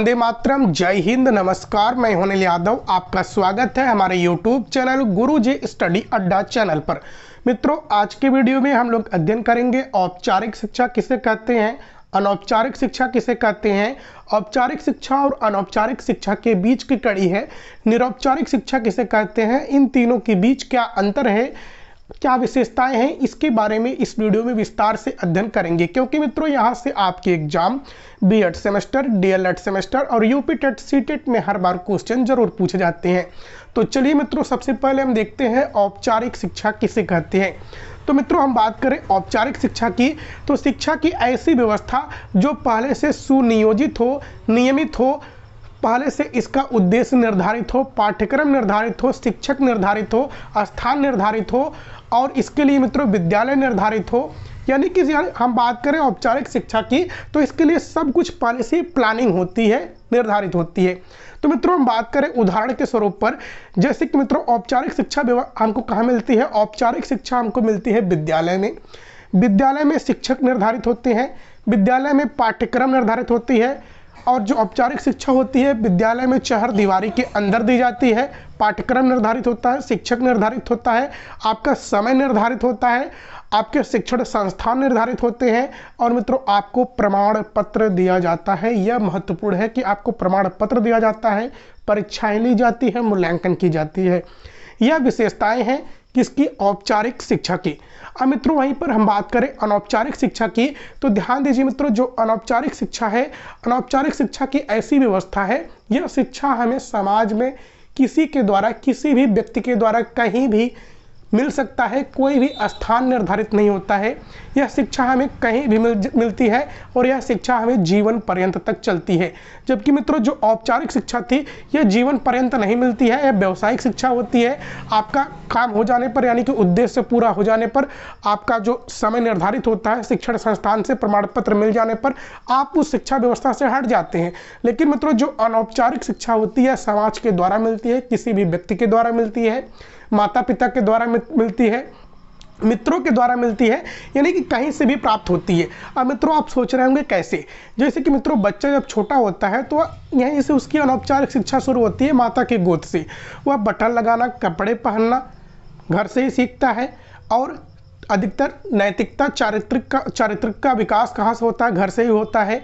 वंदे मातरम, जय हिंद, नमस्कार। मैं हूं अनिल यादव। आपका स्वागत है हमारे यूट्यूब चैनल गुरुजी स्टडी अड्डा चैनल पर। मित्रों, आज के वीडियो में हम लोग अध्ययन करेंगे औपचारिक शिक्षा किसे कहते हैं, अनौपचारिक शिक्षा किसे कहते हैं, औपचारिक शिक्षा और अनौपचारिक शिक्षा के बीच की कड़ी है निरौपचारिक शिक्षा किसे कहते हैं, इन तीनों के बीच क्या अंतर है, क्या विशेषताएं हैं, इसके बारे में इस वीडियो में विस्तार से अध्ययन करेंगे। क्योंकि मित्रों, यहाँ से आपके exam BEd semester, DElEd semester और यूपी टेट सीटेट में हर बार क्वेश्चन जरूर पूछे जाते हैं। तो चलिए मित्रों, सबसे पहले हम देखते हैं औपचारिक शिक्षा किसे कहते हैं। तो मित्रों, हम बात करें औपचारिक शिक्षा की, तो शिक्षा की ऐसी व्यवस्था जो पहले से सुनियोजित हो, नियमित हो, पहले से इसका उद्देश्य निर्धारित हो, पाठ्यक्रम निर्धारित हो, शिक्षक निर्धारित हो, स्थान निर्धारित हो और इसके लिए मित्रों विद्यालय निर्धारित हो। यानी कि हम बात करें औपचारिक शिक्षा की, तो इसके लिए सब कुछ पहले से प्लानिंग होती है, निर्धारित होती है। तो मित्रों, हम बात करें उदाहरण के स्वरूप पर, जैसे कि मित्रों औपचारिक शिक्षा हमको कहाँ मिलती है, औपचारिक शिक्षा हमको मिलती है विद्यालय में। विद्यालय में शिक्षक निर्धारित होते हैं, विद्यालय में पाठ्यक्रम निर्धारित होती है और जो औपचारिक शिक्षा होती है विद्यालय में चहर दीवारी के अंदर दी जाती है। पाठ्यक्रम निर्धारित होता है, शिक्षक निर्धारित होता है, आपका समय निर्धारित होता है, आपके शिक्षण संस्थान निर्धारित होते हैं और मित्रों आपको प्रमाण पत्र दिया जाता है। यह महत्वपूर्ण है कि आपको प्रमाण पत्र दिया जाता है, परीक्षाएं ली जाती है, मूल्यांकन की जाती है। यह विशेषताएं हैं किसकी, औपचारिक शिक्षा की। अब मित्रों वहीं पर हम बात करें अनौपचारिक शिक्षा की, तो ध्यान दीजिए मित्रों, जो अनौपचारिक शिक्षा है, अनौपचारिक शिक्षा की ऐसी व्यवस्था है, यह शिक्षा हमें समाज में किसी के द्वारा, किसी भी व्यक्ति के द्वारा कहीं भी मिल सकता है, कोई भी स्थान निर्धारित नहीं होता है। यह शिक्षा हमें कहीं भी मिलती है और यह शिक्षा हमें जीवन पर्यंत तक चलती है। जबकि मित्रों जो औपचारिक शिक्षा थी, यह जीवन पर्यंत नहीं मिलती है, यह व्यावसायिक शिक्षा होती है। आपका काम हो जाने पर, यानी कि उद्देश्य पूरा हो जाने पर, आपका जो समय निर्धारित होता है, शिक्षण संस्थान से प्रमाण पत्र मिल जाने पर आप उस शिक्षा व्यवस्था से हट जाते हैं। लेकिन मित्रों जो अनौपचारिक शिक्षा होती है, समाज के द्वारा मिलती है, किसी भी व्यक्ति के द्वारा मिलती है, माता पिता के द्वारा मिलती है, मित्रों के द्वारा मिलती है, यानी कि कहीं से भी प्राप्त होती है। अब मित्रों आप सोच रहे होंगे कैसे, जैसे कि मित्रों बच्चा जब छोटा होता है तो यहीं से उसकी अनौपचारिक शिक्षा शुरू होती है, माता की गोद से। वह बटन लगाना, कपड़े पहनना घर से ही सीखता है और अधिकतर नैतिकता, चारित्रिक का विकास कहाँ से होता है, घर से ही होता है।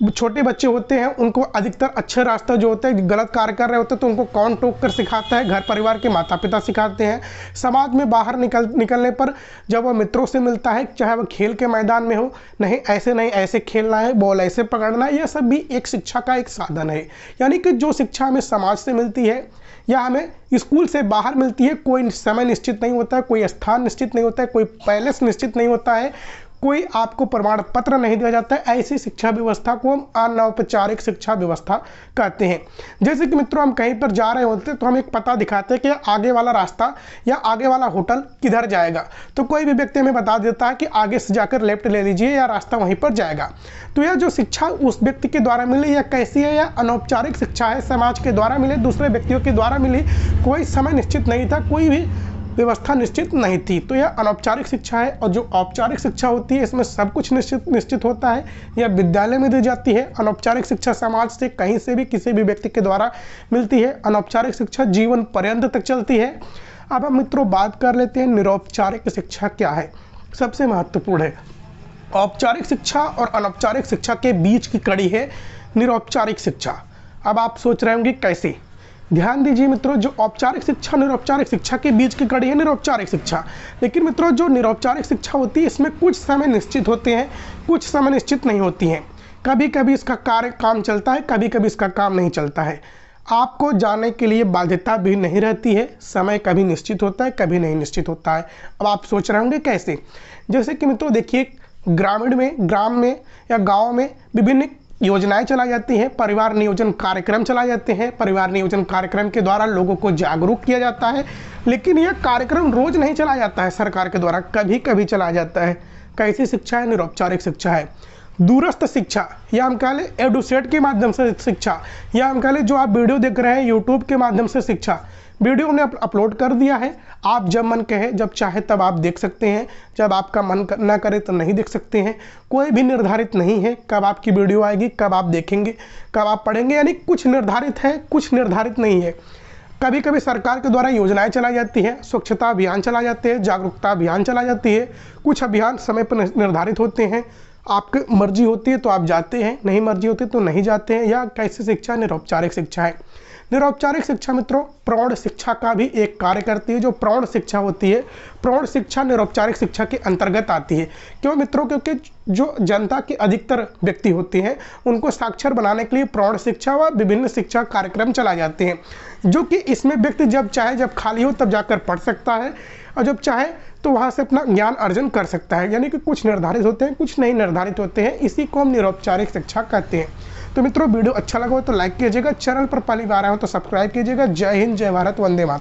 छोटे बच्चे होते हैं उनको अधिकतर अच्छे रास्ते जो होते हैं, गलत कार्य कर रहे होते हैं तो उनको कौन टोक कर सिखाता है, घर परिवार के माता पिता सिखाते हैं। समाज में बाहर निकलने पर जब वह मित्रों से मिलता है, चाहे वह खेल के मैदान में हो, नहीं ऐसे खेलना है, बॉल ऐसे पकड़ना है, यह सब भी एक शिक्षा का एक साधन है। यानी कि जो शिक्षा हमें समाज से मिलती है या हमें स्कूल से बाहर मिलती है, कोई समय निश्चित नहीं होता है, कोई स्थान निश्चित नहीं होता है, कोई पैलेस निश्चित नहीं होता है, कोई आपको प्रमाण पत्र नहीं दिया जाता है, ऐसी शिक्षा व्यवस्था को हम अनौपचारिक शिक्षा व्यवस्था कहते हैं। जैसे कि मित्रों हम कहीं पर जा रहे होते हैं तो हम एक पता दिखाते हैं कि आगे वाला रास्ता या आगे वाला होटल किधर जाएगा, तो कोई भी व्यक्ति हमें बता देता है कि आगे से जाकर लेफ्ट ले लीजिए या रास्ता वहीं पर जाएगा। तो यह जो शिक्षा उस व्यक्ति के द्वारा मिली या कैसी है, यह अनौपचारिक शिक्षा है, समाज के द्वारा मिले, दूसरे व्यक्तियों के द्वारा मिली, कोई समय निश्चित नहीं था, कोई भी व्यवस्था निश्चित नहीं थी। तो यह अनौपचारिक शिक्षा है। और जो औपचारिक शिक्षा होती है इसमें सब कुछ निश्चित होता है, यह विद्यालय में दी जाती है। अनौपचारिक शिक्षा समाज से कहीं से भी किसी भी व्यक्ति के द्वारा मिलती है। अनौपचारिक शिक्षा जीवन पर्यंत तक चलती है। अब हम मित्रों बात कर लेते हैं निरौपचारिक शिक्षा क्या है, सबसे महत्वपूर्ण है। औपचारिक शिक्षा और अनौपचारिक शिक्षा के बीच की कड़ी है निरौपचारिक शिक्षा। अब आप सोच रहे होंगे कैसे, ध्यान दीजिए मित्रों, जो औपचारिक शिक्षा निरौपचारिक शिक्षा के बीच की कड़ी है निरौपचारिक शिक्षा। लेकिन मित्रों जो निरौपचारिक शिक्षा होती है इसमें कुछ समय निश्चित होते हैं, कुछ समय निश्चित नहीं होती हैं। कभी कभी इसका काम चलता है, कभी कभी इसका काम नहीं चलता है। आपको जाने के लिए बाध्यता भी नहीं रहती है, समय कभी निश्चित होता है, कभी नहीं निश्चित होता है। अब आप सोच रहे होंगे कैसे, जैसे कि मित्रों देखिए ग्राम में या गाँव में विभिन्न योजनाएं चलाई जाती हैं, परिवार नियोजन कार्यक्रम चलाए जाते हैं। परिवार नियोजन कार्यक्रम के द्वारा लोगों को जागरूक किया जाता है। लेकिन यह कार्यक्रम रोज नहीं चलाया जाता है सरकार के द्वारा, कभी कभी चलाया जाता है। कैसी शिक्षा है, निरौपचारिक शिक्षा है। दूरस्थ शिक्षा या हम कह लें एडुसेट के माध्यम से शिक्षा, या हम कह लें जो आप वीडियो देख रहे हैं यूट्यूब के माध्यम से शिक्षा, वीडियो उन्हें अपलोड कर दिया है। आप जब मन कहे जब चाहे तब आप देख सकते हैं, जब आपका मन ना करे तो नहीं देख सकते हैं। कोई भी निर्धारित नहीं है कब आपकी वीडियो आएगी, कब आप देखेंगे, कब आप पढ़ेंगे, यानी कुछ निर्धारित है कुछ निर्धारित नहीं है। कभी कभी सरकार के द्वारा योजनाएं चलाई जाती हैं, स्वच्छता अभियान चला जाते हैं, जागरूकता अभियान चला जाती है। कुछ अभियान समय पर निर्धारित होते हैं, आपकी मर्जी होती है तो आप जाते हैं, नहीं मर्जी होती तो नहीं जाते हैं। या कैसी शिक्षा? निरौपचारिक शिक्षा है। निरौपचारिक शिक्षा मित्रों प्रौढ़ शिक्षा का भी एक कार्य करती है। जो प्रौढ़ शिक्षा होती है, प्रौढ़ शिक्षा निरौपचारिक शिक्षा के अंतर्गत आती है। क्यों मित्रों? क्योंकि जो जनता के अधिकतर व्यक्ति होते हैं उनको साक्षर बनाने के लिए प्रौढ़ शिक्षा व विभिन्न शिक्षा कार्यक्रम चलाए जाते हैं, जो कि इसमें व्यक्ति जब चाहे, जब खाली हो तब जाकर पढ़ सकता है, और जब चाहे तो वहाँ से अपना ज्ञान अर्जन कर सकता है। यानी कि कुछ निर्धारित होते हैं, कुछ नहीं निर्धारित होते हैं। इसी को हम निरौपचारिक शिक्षा कहते हैं। तो मित्रों वीडियो अच्छा लगा हो तो लाइक कीजिएगा, चैनल पर पहली बार आए हो तो सब्सक्राइब कीजिएगा। जय हिंद, जय भारत, वंदे मातरम।